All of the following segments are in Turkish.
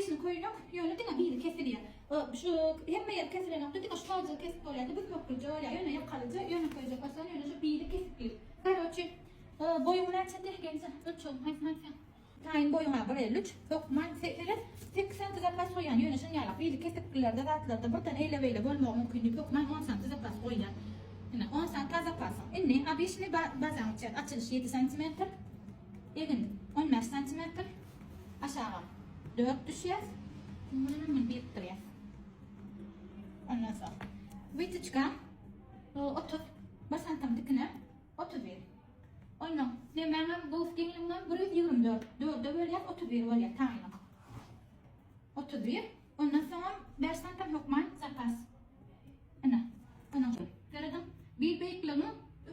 beşini koyuyor. Yöne dine bir kesiliyor. Şu hem yer kesilen nokta dine şu fazla kesip oluyordu. Bir nokta öyle yöne yakalıcı yöne koyacak. Aslında yöne şu bir kesip. Kardeşim boyumu nerede gelsin? Lütfen hayır. Tayin boyuma buraya lütfen. Yok man sekiler. 80 zapas koyan yöne şun yalak. Bir kesiplerden rahatlarda buradan eyle böyle bölme mümkün değil. Yok man 10 santim zapas koyan. Yine 10 santim zapas. İnne abi işini bazen açar. Açılış 7 cm. Egin 15 cm. Aşağı 4 düşüyor. Bunun bir tırıyor. Ondan sonra. Vitiçka 30. Basan tam dikine 31. Ondan demeğim bu genlimden buraya 24. 4'e böyle 31 oluyor tane. 31. Ondan sonra 5 santim hokman zapas. Ana. Gördüm. Bir beklemi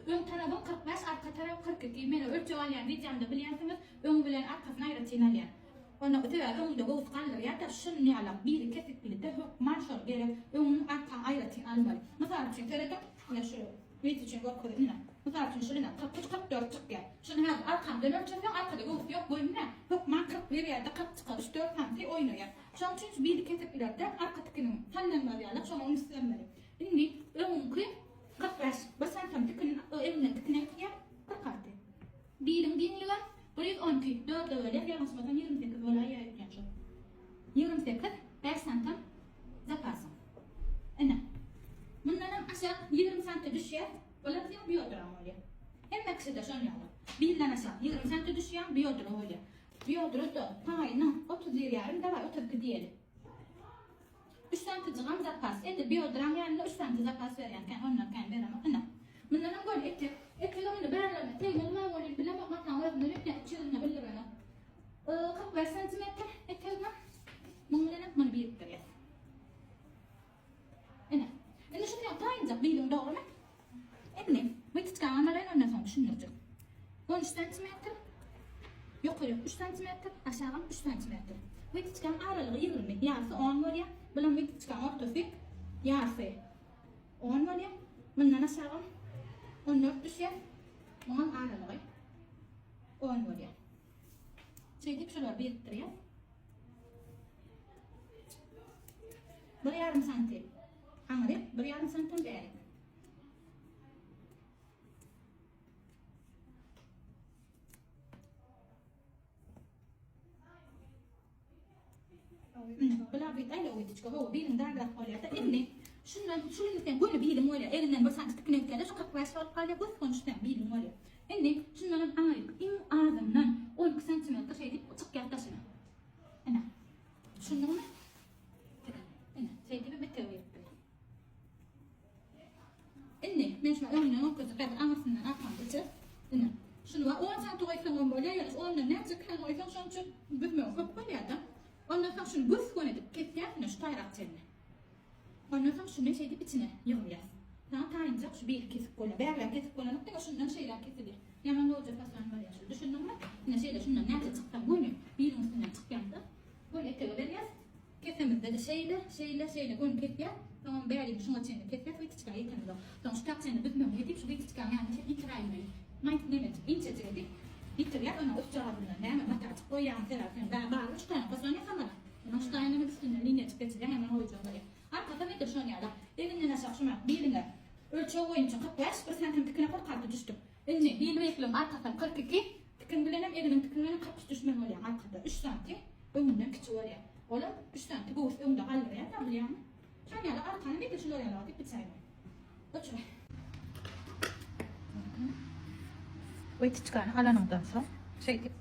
ön tarafı 45, arka tarafı 42. Mene ölçü alyan videomda biliyorsunuz. Ön bilen arkasına ayrıtın alyan. Ona ötüyor önde bu kalır ya da şunu alak bir kesik bildi hokman şor gerek ön arka ayrıtın almalı. Mesela için gördüm. Ya şu video için bakıyorum. Mesela için şöyle 44 çıkıyor. Şunu hem arkamda ölçüyor arkada bu yok boyum ne? Hokman 41 ya da 40 çıkar 4 santim oynuyor. Şu an çünkü bir kesik bildi arkadakinin sallanmalı ya. Sonra onu istemeli. Şimdi önki 45. Basan tam tıkın evine tıkınak ya bakatı. Birim binliğe buraya 12. 4 öyle yansımadan 28 öyle ayırken şu. 28 5 santim zapasım. Ana. Bundan aşağı 20 santim düşüyor. Böyle bir biyodram oluyor. Hem maksada şunu yapalım. Birden aşağı 20 santim düşüyor biyodram oluyor. Biyodram da payına 30 yarım da var 32 diyelim. 3 santim zapas. Ede biyodram yani 3 santim zapas verirken ondan kan veremem. Ana. Bundan böyle eklemini belirleme. Tekrar böyle bileme hatta var bunları çizimle belirleme. 45 cm eklemem. Bundan bir kere. Ana. Şimdi şunu yapayım bilin doğru mu? Enne. Bitti çıkarmaların ondan sonra düşünülecek. 13 cm. Yukarı 3 cm. Aşağı 3 cm. Bitti çıkan aralığı 20. Yarısı 10 var ya. Belum bitti çıkan ortası yarısı 10 var ya. Bundan aşağı 14 düşüyor. Bunun aralığı 10 var ya. Şeydik şöyle biriktir ya. Bir yarım santim. Anladın? Bir yarım santim verin. Bela bir tane o yetişko o birim derler oluyor da inni şundan böyle birim oluyor elinden basan tıkınak geldi şu kapıya sol kalıyor bu konuştan birim oluyor inni şundan ayıp in ağzından 12 santimetre şey deyip çık gel taşına ana şundan mı ana şey deyip bir teori inni ben şu oyunun o kızı ben ağzından atmadıcı ana şunu var 10 santimetre böyle yani onun ne çıkan o yüzden şu an çok bilmiyorum kapıya da ondan sonra şunu büf koyduk, ketken, şu tayrak çeline. Ondan sonra şunu şey deyip içine yığılıyız. Daha tayınacak şu bir kesip koyla. Berler kesip koyla nokta şundan şeyler kesilir. Yaman olacak aslan var ya şu. Düşündün mü? Yine şeyle şundan nerede çıktan böyle birin üstünden çıkyandı. Böyle teoleriyiz. Kesemizde de şeyle koyun kesiyor. Tamam berliğini şuna çeline kesiyor. Ve çıkar yetenir o. Tamam şu tak çeline bitmiyor. Yedip şu bir çıkar yani şey itiraymayı. Mayt nemet ince çelik. Bitiriyat ona üst tarafından hemen matat o yan tarafından ben bağlı 3 tane fasonya kamera. Onun 3 tane üstünden linye çıkacak hemen koyacağım böyle. Arkada ne de şunu yala. Elinden aşağı şunu birine ölçü oyunca 45 bir santim tıkına koy kaldı düştü. Elini bir beklem arkadan 42 tıkın bilenem elinin tıkınlarına 40 düşme oluyor arkada 3 santim önünden küçük oluyor. Ola 3 santim bu önünde kalır ya tabii yani. Şunu yala arkana ne de şunu yala bir sayma. Ölçü. Wait çıkarın alanımdan sonra şey deyip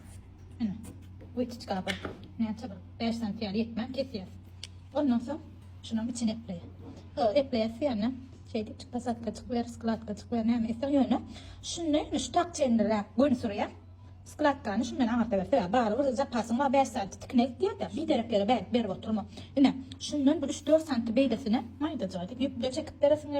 wait çıkarın ne yapalım 5 santim yetmem kesiyoruz ondan sonra şunun içine epleyesi yani şey deyip çıkpasatka çıkver skalatka çıkver ne istiyorsun şunu şu tak çenlere koyun sıraya skalatkanı şundan anahtar ver bağlı zapasın var 5 santim tıknek diye de bir dereklere ber oturma yine şundan bu 3-4 santim beydesine mayda caydık yüklü çekip deresin